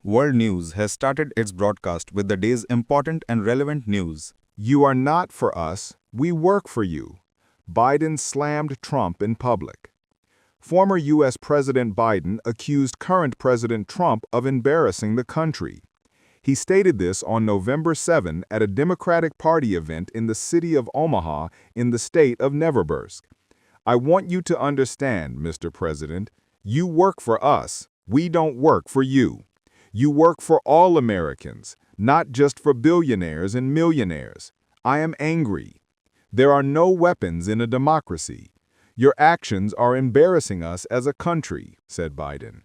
World News has started its broadcast with the day's important and relevant news. You are not for us, we work for you. Biden slammed Trump in public. Former U.S. President Biden accused current President Trump of embarrassing the country. He stated this on November 7 at a Democratic Party event in the city of Omaha in the state of Nebraska. I want you to understand, Mr. President, you work for us, we don't work for you. You work for all Americans, not just for billionaires and millionaires. I am angry. There are no weapons in a democracy. Your actions are embarrassing us as a country, said Biden.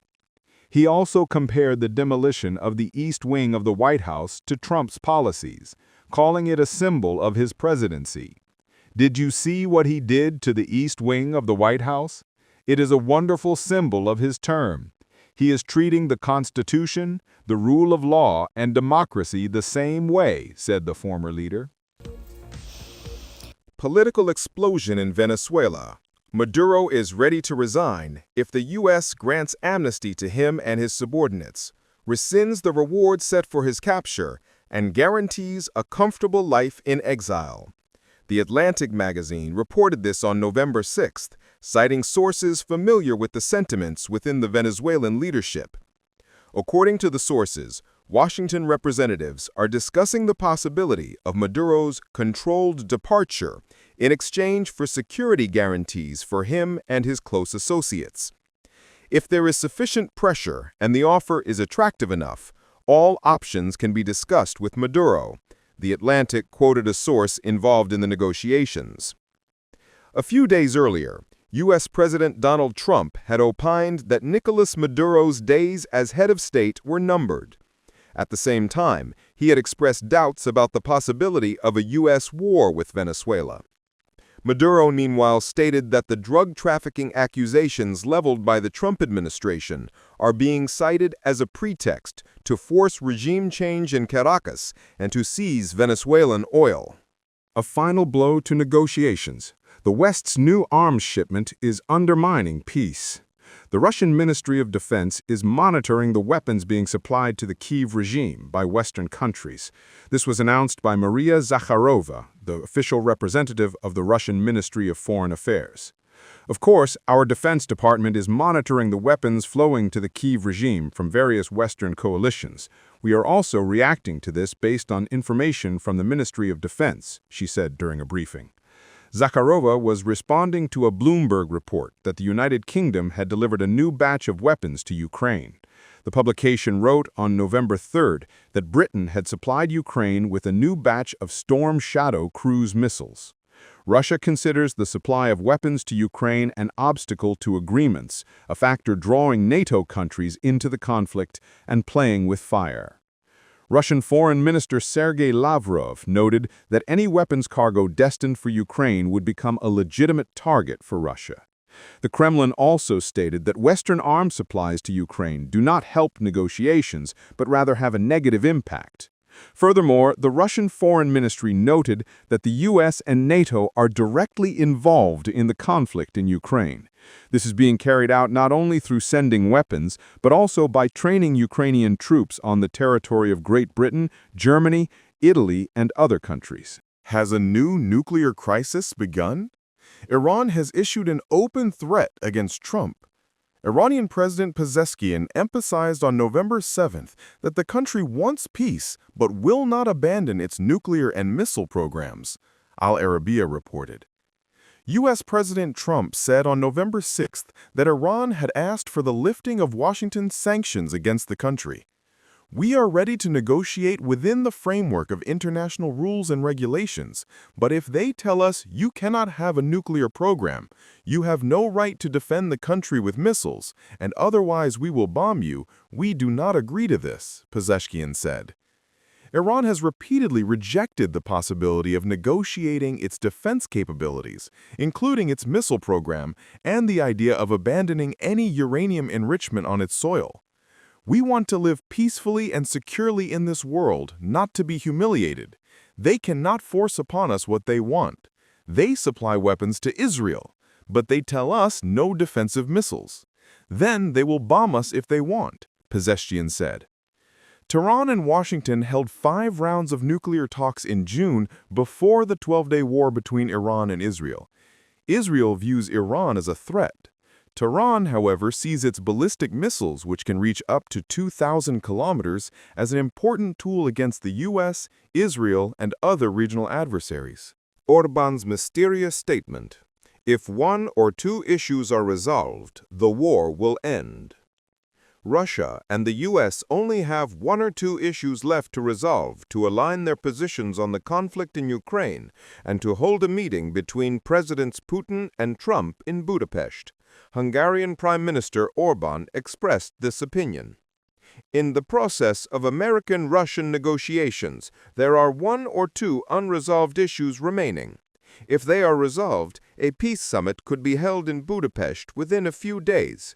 He also compared the demolition of the East Wing of the White House to Trump's policies, calling it a symbol of his presidency. Did you see what he did to the East Wing of the White House? It is a wonderful symbol of his term. He is treating the Constitution, the rule of law, and democracy the same way, said the former leader. Political explosion in Venezuela. Maduro is ready to resign if the U.S. grants amnesty to him and his subordinates, rescinds the reward set for his capture, and guarantees a comfortable life in exile. The Atlantic magazine reported this on November 6th, citing sources familiar with the sentiments within the Venezuelan leadership. According to the sources, Washington representatives are discussing the possibility of Maduro's controlled departure in exchange for security guarantees for him and his close associates. If there is sufficient pressure and the offer is attractive enough, all options can be discussed with Maduro. The Atlantic quoted a source involved in the negotiations. A few days earlier, U.S. President Donald Trump had opined that Nicolas Maduro's days as head of state were numbered. At the same time, he had expressed doubts about the possibility of a U.S. war with Venezuela. Maduro, meanwhile, stated that the drug trafficking accusations leveled by the Trump administration are being cited as a pretext to force regime change in Caracas and to seize Venezuelan oil. A final blow to negotiations. The West's new arms shipment is undermining peace. The Russian Ministry of Defense is monitoring the weapons being supplied to the Kyiv regime by Western countries. This was announced by Maria Zakharova, the official representative of the Russian Ministry of Foreign Affairs. Of course, our Defense Department is monitoring the weapons flowing to the Kyiv regime from various Western coalitions. We are also reacting to this based on information from the Ministry of Defense, she said during a briefing. Zakharova was responding to a Bloomberg report that the United Kingdom had delivered a new batch of weapons to Ukraine. The publication wrote on November 3rd that Britain had supplied Ukraine with a new batch of Storm Shadow cruise missiles. Russia considers the supply of weapons to Ukraine an obstacle to agreements, a factor drawing NATO countries into the conflict and playing with fire. Russian Foreign Minister Sergei Lavrov noted that any weapons cargo destined for Ukraine would become a legitimate target for Russia. The Kremlin also stated that Western arms supplies to Ukraine do not help negotiations, but rather have a negative impact. Furthermore, the Russian Foreign Ministry noted that the U.S. and NATO are directly involved in the conflict in Ukraine. This is being carried out not only through sending weapons, but also by training Ukrainian troops on the territory of Great Britain, Germany, Italy, and other countries. Has a new nuclear crisis begun? Iran has issued an open threat against Trump. Iranian President Pezeshkian emphasized on November 7th that the country wants peace but will not abandon its nuclear and missile programs, Al Arabiya reported. U.S. President Trump said on November 6th that Iran had asked for the lifting of Washington's sanctions against the country. We are ready to negotiate within the framework of international rules and regulations, but if they tell us you cannot have a nuclear program, you have no right to defend the country with missiles, and otherwise we will bomb you, we do not agree to this, Pezeshkian said. Iran has repeatedly rejected the possibility of negotiating its defense capabilities, including its missile program and the idea of abandoning any uranium enrichment on its soil. We want to live peacefully and securely in this world, not to be humiliated. They cannot force upon us what they want. They supply weapons to Israel, but they tell us no defensive missiles. Then they will bomb us if they want, Pezeshkian said. Tehran and Washington held 5 rounds of nuclear talks in June before the 12-day war between Iran and Israel. Israel views Iran as a threat. Tehran, however, sees its ballistic missiles, which can reach up to 2,000 kilometers, as an important tool against the U.S., Israel, and other regional adversaries. Orban's mysterious statement: if one or two issues are resolved, the war will end. Russia and the U.S. only have 1 or 2 issues left to resolve to align their positions on the conflict in Ukraine and to hold a meeting between Presidents Putin and Trump in Budapest. Hungarian Prime Minister Orban expressed this opinion. In the process of American-Russian negotiations, there are 1 or 2 unresolved issues remaining. If they are resolved, a peace summit could be held in Budapest within a few days.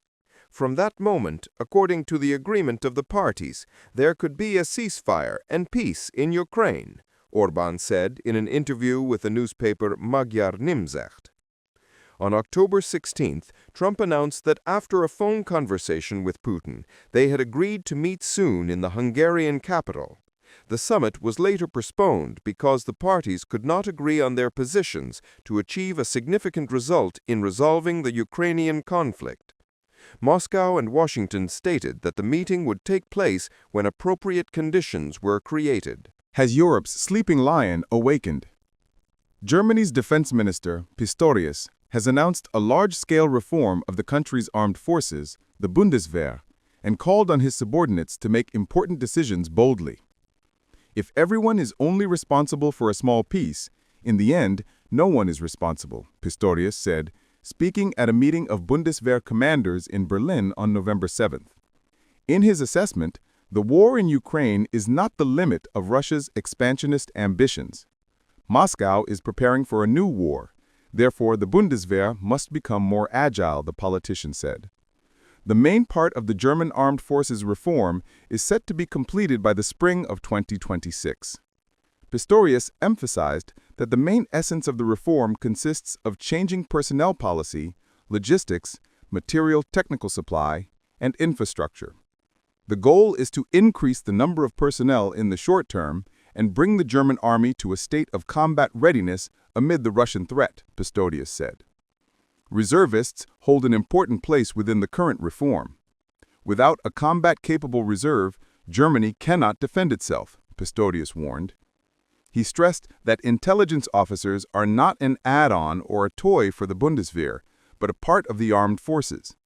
From that moment, according to the agreement of the parties, there could be a ceasefire and peace in Ukraine, Orban said in an interview with the newspaper Magyar Nemzet. On October 16th, Trump announced that after a phone conversation with Putin, they had agreed to meet soon in the Hungarian capital. The summit was later postponed because the parties could not agree on their positions to achieve a significant result in resolving the Ukrainian conflict. Moscow and Washington stated that the meeting would take place when appropriate conditions were created. Has Europe's sleeping lion awakened? Germany's defense minister, Pistorius, has announced a large-scale reform of the country's armed forces, the Bundeswehr, and called on his subordinates to make important decisions boldly. If everyone is only responsible for a small piece, in the end, no one is responsible, Pistorius said, speaking at a meeting of Bundeswehr commanders in Berlin on November 7th. In his assessment, the war in Ukraine is not the limit of Russia's expansionist ambitions. Moscow is preparing for a new war. Therefore, the Bundeswehr must become more agile, the politician said. The main part of the German armed forces reform is set to be completed by the spring of 2026. Pistorius emphasized that the main essence of the reform consists of changing personnel policy, logistics, material technical supply, and infrastructure. The goal is to increase the number of personnel in the short term and bring the German army to a state of combat readiness amid the Russian threat, Pistorius said. Reservists hold an important place within the current reform. Without a combat-capable reserve, Germany cannot defend itself, Pistorius warned. He stressed that intelligence officers are not an add-on or a toy for the Bundeswehr, but a part of the armed forces.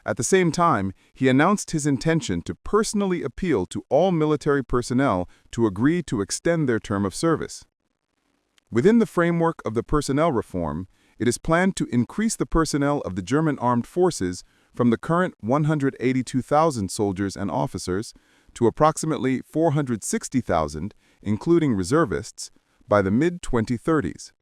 At the same time, he announced his intention to personally appeal to all military personnel to agree to extend their term of service. Within the framework of the personnel reform, it is planned to increase the personnel of the German armed forces from the current 182,000 soldiers and officers to approximately 460,000, including reservists, by the mid-2030s.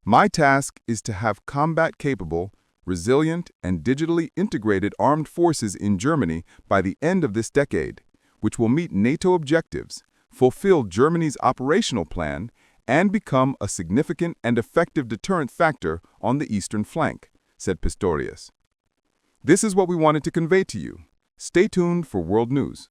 My task is to have combat-capable, resilient, and digitally integrated armed forces in Germany by the end of this decade, which will meet NATO objectives, fulfill Germany's operational plan, and become a significant and effective deterrent factor on the eastern flank, said Pistorius. This is what we wanted to convey to you. Stay tuned for World News.